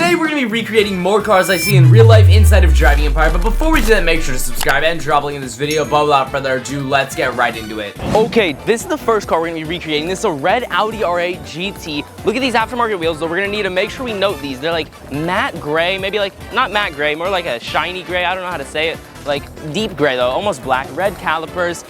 Today we're going to be recreating more cars I see in real life inside of Driving Empire, but before we do that, make sure to subscribe and drop a link in this video. But without further ado, let's get right into it. Okay, this is the first car we're going to be recreating. This is a red Audi R8 GT. Look at these aftermarket wheels, though. We're going to need to make sure we note these. They're like matte gray, maybe like, not matte gray, more like a shiny gray. I don't know how to say it. Like deep gray though, almost black. Red calipers,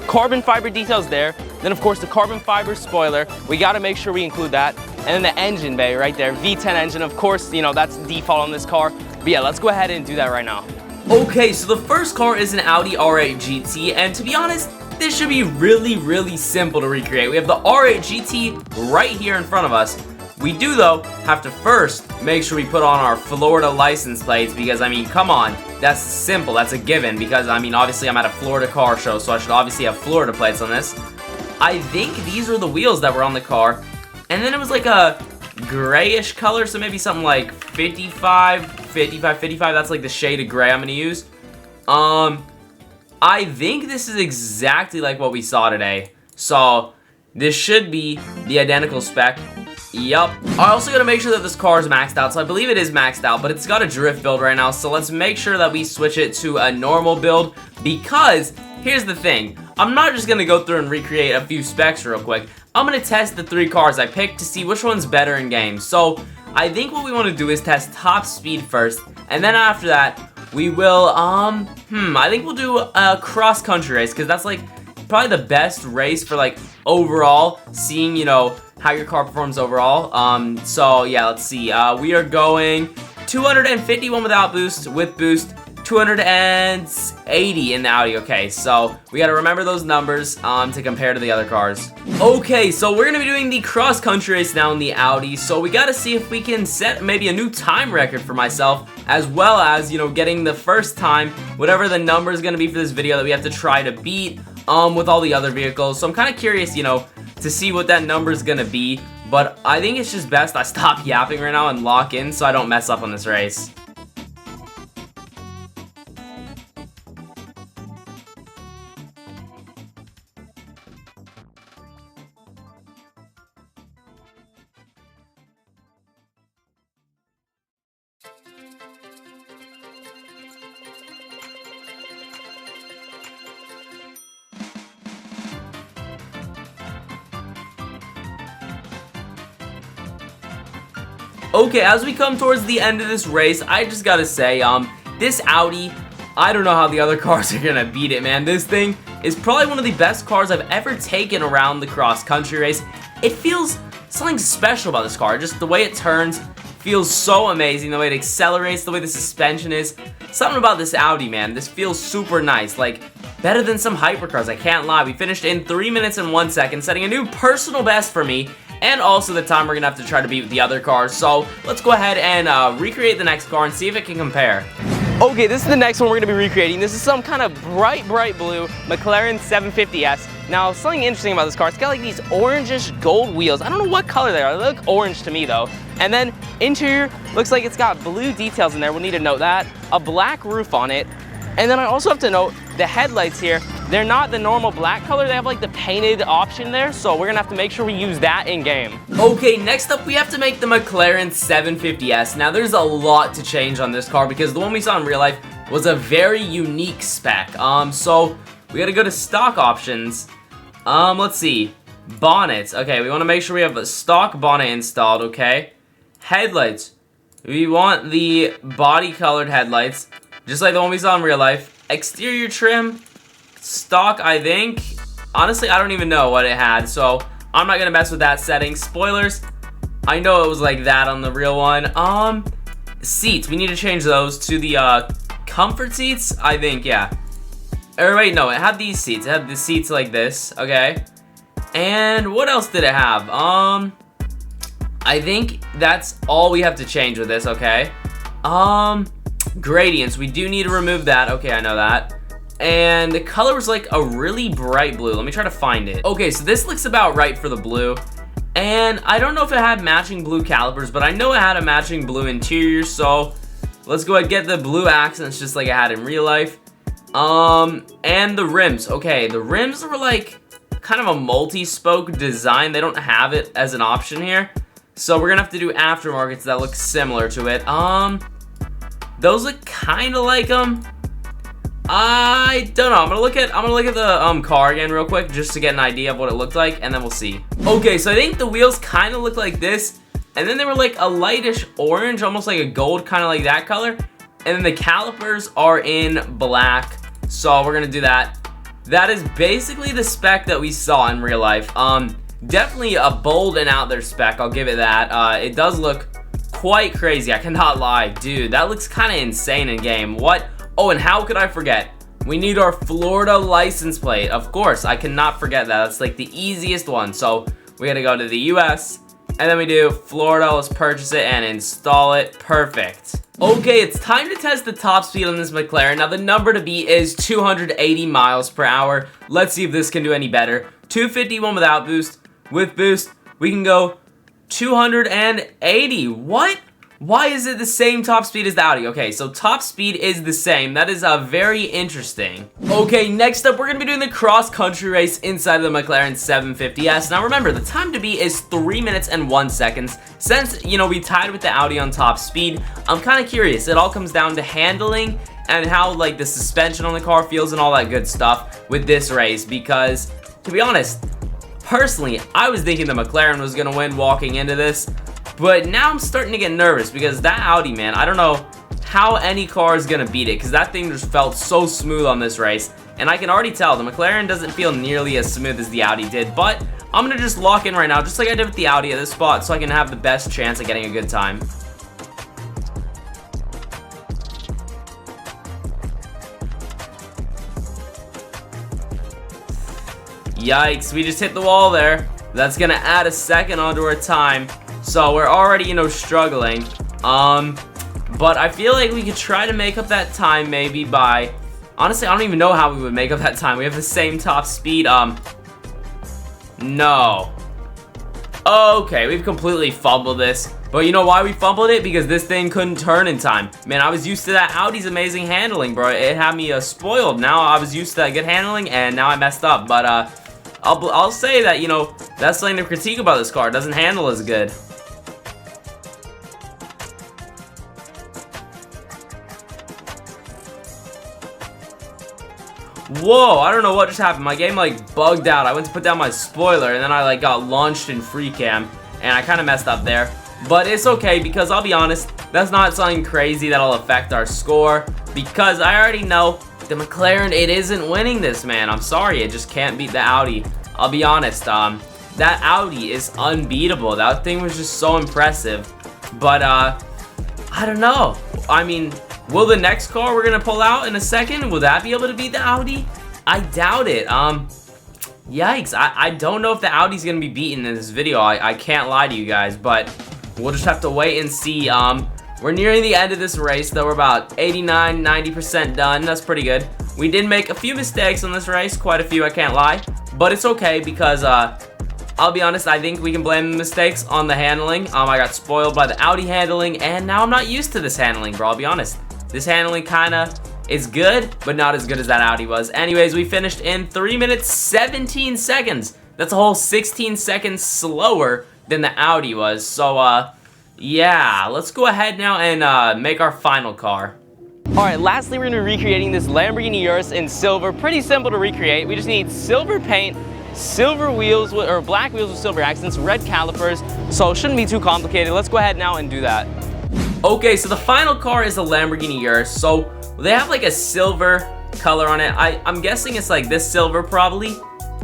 carbon fiber details there. Then of course the carbon fiber spoiler. We got to make sure we include that. And then the engine bay right there, V10 engine. Of course, you know, that's default on this car. But yeah, let's go ahead and do that right now. Okay, so the first car is an Audi R8 GT, and to be honest, this should be really simple to recreate. We have the R8 GT right here in front of us. We do, though, have to first make sure we put on our Florida license plates because, I mean, come on, that's simple, that's a given because, I mean, obviously I'm at a Florida car show, so I should obviously have Florida plates on this. I think these are the wheels that were on the car, and then it was like a grayish color, so maybe something like 55, that's like the shade of gray I'm going to use. I think this is exactly like what we saw today, so this should be the identical spec. Yup. I also gotta make sure that this car is maxed out, so I believe it is maxed out, but it's got a drift build right now, so let's make sure that we switch it to a normal build, because here's the thing. I'm not just gonna go through and recreate a few specs real quick. I'm gonna test the 3 cars I picked to see which one's better in game. So I think what we want to do is test top speed first, and then after that we will I think we'll do a cross country race, because that's like probably the best race for like overall seeing, you know, how your car performs overall. So yeah, let's see. We are going 251 without boost, with boost 280 in the Audi. Okay, so we got to remember those numbers to compare to the other cars. Okay, so we're gonna be doing the cross country race now in the Audi. So we got to see if we can set maybe a new time record for myself, as well as, you know, getting the first time, whatever the number is gonna be for this video that we have to try to beat with all the other vehicles. So I'm kind of curious, you know, to see what that number is gonna be, but I think it's just best I stop yapping right now and lock in so I don't mess up on this race. Okay, as we come towards the end of this race, I just gotta say, this Audi, I don't know how the other cars are gonna beat it, man. This thing is probably one of the best cars I've ever taken around the cross-country race. It feels something special about this car. Just the way it turns feels so amazing. The way it accelerates, the way the suspension is. Something about this Audi, man. This feels super nice. Like, better than some hypercars, I can't lie. We finished in 3 minutes and 1 second, setting a new personal best for me, and also the time we're gonna have to try to beat with the other cars. So let's go ahead and recreate the next car and see if it can compare. Okay, this is the next one we're gonna be recreating. This is some kind of bright blue McLaren 750S. Now, something interesting about this car, it's got like these orangish gold wheels. I don't know what color they are. They look orange to me though. And then interior looks like it's got blue details in there. We'll need to note that. A black roof on it. And then I also have to note the headlights here. They're not the normal black color. They have like the painted option there. So we're gonna have to make sure we use that in game. Okay, next up we have to make the McLaren 750S. Now there's a lot to change on this car because the one we saw in real life was a very unique spec. So we gotta go to stock options. Let's see. Bonnets. Okay, we wanna make sure we have a stock bonnet installed, okay? Headlights. We want the body colored headlights, just like the one we saw in real life. Exterior trim, stock, I think. Honestly, I don't even know what it had, so I'm not gonna mess with that setting. Spoilers, I know it was like that on the real one. Seats, we need to change those to the comfort seats, I think, yeah. Or wait, no, it had these seats. It had the seats like this, okay. And what else did it have? I think that's all we have to change with this, okay. Gradients, we do need to remove that. Okay, I know that. And the color was like a really bright blue. Let me try to find it. Okay, so this looks about right for the blue. And I don't know if it had matching blue calipers, but I know it had a matching blue interior, so let's go ahead and get the blue accents just like I had in real life. And the rims. Okay, the rims were like kind of a multi-spoke design. They don't have it as an option here. So we're gonna have to do aftermarkets that look similar to it. Those look kind of like them. I don't know. I'm gonna look at the car again real quick just to get an idea of what it looked like, and then we'll see. Okay, so I think the wheels kind of look like this, and then they were like a lightish orange, almost like a gold, kind of like that color. And then the calipers are in black, so we're gonna do that. That is basically the spec that we saw in real life. Definitely a bold and out there spec, I'll give it that. It does look quite crazy, I cannot lie. Dude, that looks kind of insane in game. What? Oh, and how could I forget? We need our Florida license plate. Of course, I cannot forget that. That's like the easiest one. So we gotta go to the US, and then we do Florida. Let's purchase it and install it. Perfect. Okay, it's time to test the top speed on this McLaren. Now, the number to beat is 280 miles per hour. Let's see if this can do any better. 251 without boost. With boost, we can go 280. What? Why is it the same top speed as the Audi? Okay, so top speed is the same. That is very interesting. Okay, next up, we're going to be doing the cross-country race inside of the McLaren 750S. Now, remember, the time to beat is 3 minutes and 1 second. Since, you know, we tied with the Audi on top speed, I'm kind of curious. It all comes down to handling and how, like, the suspension on the car feels and all that good stuff with this race. Because, to be honest, personally, I was thinking the McLaren was going to win walking into this. But now I'm starting to get nervous because that Audi, man, I don't know how any car is going to beat it because that thing just felt so smooth on this race. And I can already tell the McLaren doesn't feel nearly as smooth as the Audi did. But I'm going to just lock in right now, just like I did with the Audi at this spot, so I can have the best chance at getting a good time. Yikes, we just hit the wall there. That's going to add a second onto our time. So we're already, you know, struggling. But I feel like we could try to make up that time maybe by... Honestly, I don't even know how we would make up that time. We have the same top speed. No. Okay, we've completely fumbled this. But you know why we fumbled it? Because this thing couldn't turn in time. Man, I was used to that Audi's amazing handling, bro. It had me spoiled. Now I was used to that good handling, and now I messed up. But I'll say that, you know, that's something to critique about this car. It doesn't handle as good. Whoa, I don't know what just happened. My game, like, bugged out. I went to put down my spoiler, and then I, like, got launched in free cam, and I kind of messed up there. But it's okay, because I'll be honest, that's not something crazy that'll affect our score, because I already know the McLaren, it isn't winning this, man. I'm sorry, it just can't beat the Audi. I'll be honest, that Audi is unbeatable. That thing was just so impressive. But, I don't know. I mean... Will the next car we're going to pull out in a second, will that be able to beat the Audi? I doubt it. Yikes. I don't know if the Audi's going to be beaten in this video. I can't lie to you guys, but we'll just have to wait and see. We're nearing the end of this race, though. We're about 89, 90% done. That's pretty good. We did make a few mistakes on this race. Quite a few, I can't lie. But it's okay because, I'll be honest, I think we can blame the mistakes on the handling. I got spoiled by the Audi handling, and now I'm not used to this handling, bro. I'll be honest. This handling kinda is good, but not as good as that Audi was. Anyways, we finished in 3 minutes, 17 seconds. That's a whole 16 seconds slower than the Audi was. So, yeah, let's go ahead now and make our final car. Alright, lastly, we're gonna be recreating this Lamborghini Urus in silver. Pretty simple to recreate. We just need silver paint, silver wheels, or black wheels with silver accents, red calipers, so it shouldn't be too complicated. Let's go ahead now and do that. Okay, so the final car is a Lamborghini Urus. So they have like a silver color on it. I'm guessing it's like this silver probably.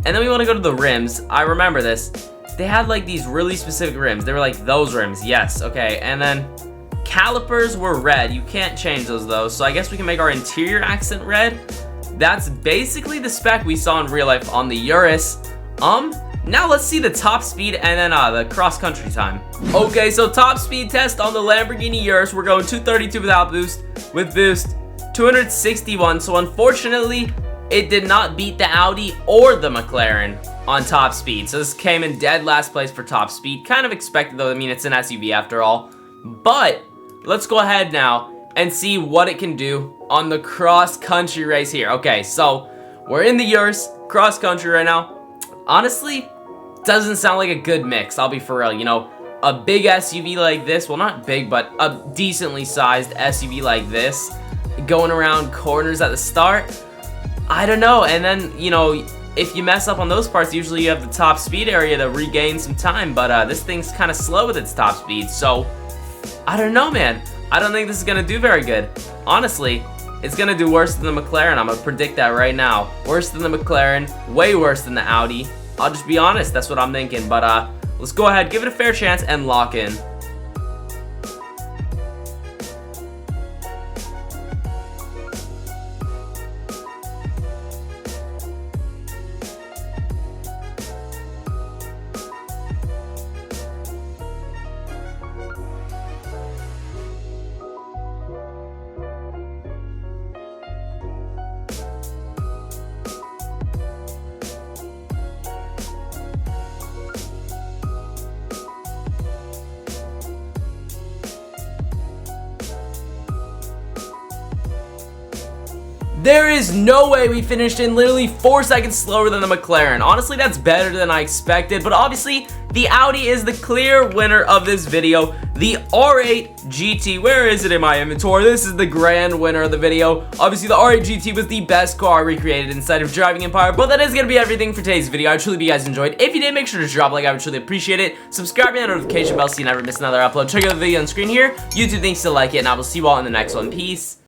And then we want to go to the rims. I remember this. They had like these really specific rims. They were like those rims. Yes, okay. And then calipers were red. You can't change those though. So I guess we can make our interior accent red. That's basically the spec we saw in real life on the Urus. Now let's see the top speed and then the cross-country time. Okay, so top speed test on the Lamborghini Urus. We're going 232 without boost. With boost, 261. So unfortunately, it did not beat the Audi or the McLaren on top speed. So this came in dead last place for top speed. Kind of expected though. I mean, it's an SUV after all. But let's go ahead now and see what it can do on the cross-country race here. Okay, so we're in the Urus cross-country right now. Honestly, doesn't sound like a good mix, I'll be for real. You know, a big SUV like this, well, not big, but a decently sized SUV like this, going around corners at the start, I don't know. And then, you know, if you mess up on those parts, usually you have the top speed area to regain some time, but this thing's kind of slow with its top speed, so I don't know, man. I don't think this is gonna do very good. Honestly, it's gonna do worse than the McLaren. I'm gonna predict that right now. Worse than the McLaren, way worse than the Audi. I'll just be honest, that's what I'm thinking, but let's go ahead, give it a fair chance, and lock in. There is no way we finished in literally 4 seconds slower than the McLaren. Honestly, that's better than I expected, but obviously, the Audi is the clear winner of this video. The R8 GT, where is it in my inventory? This is the grand winner of the video. Obviously, the R8 GT was the best car recreated inside of Driving Empire, but that is going to be everything for today's video. I truly hope you guys enjoyed. If you did, make sure to drop a like. I would truly appreciate it. Subscribe and the notification bell so you never miss another upload. Check out the video on screen here. YouTube thinks to like it, and I will see you all in the next one. Peace.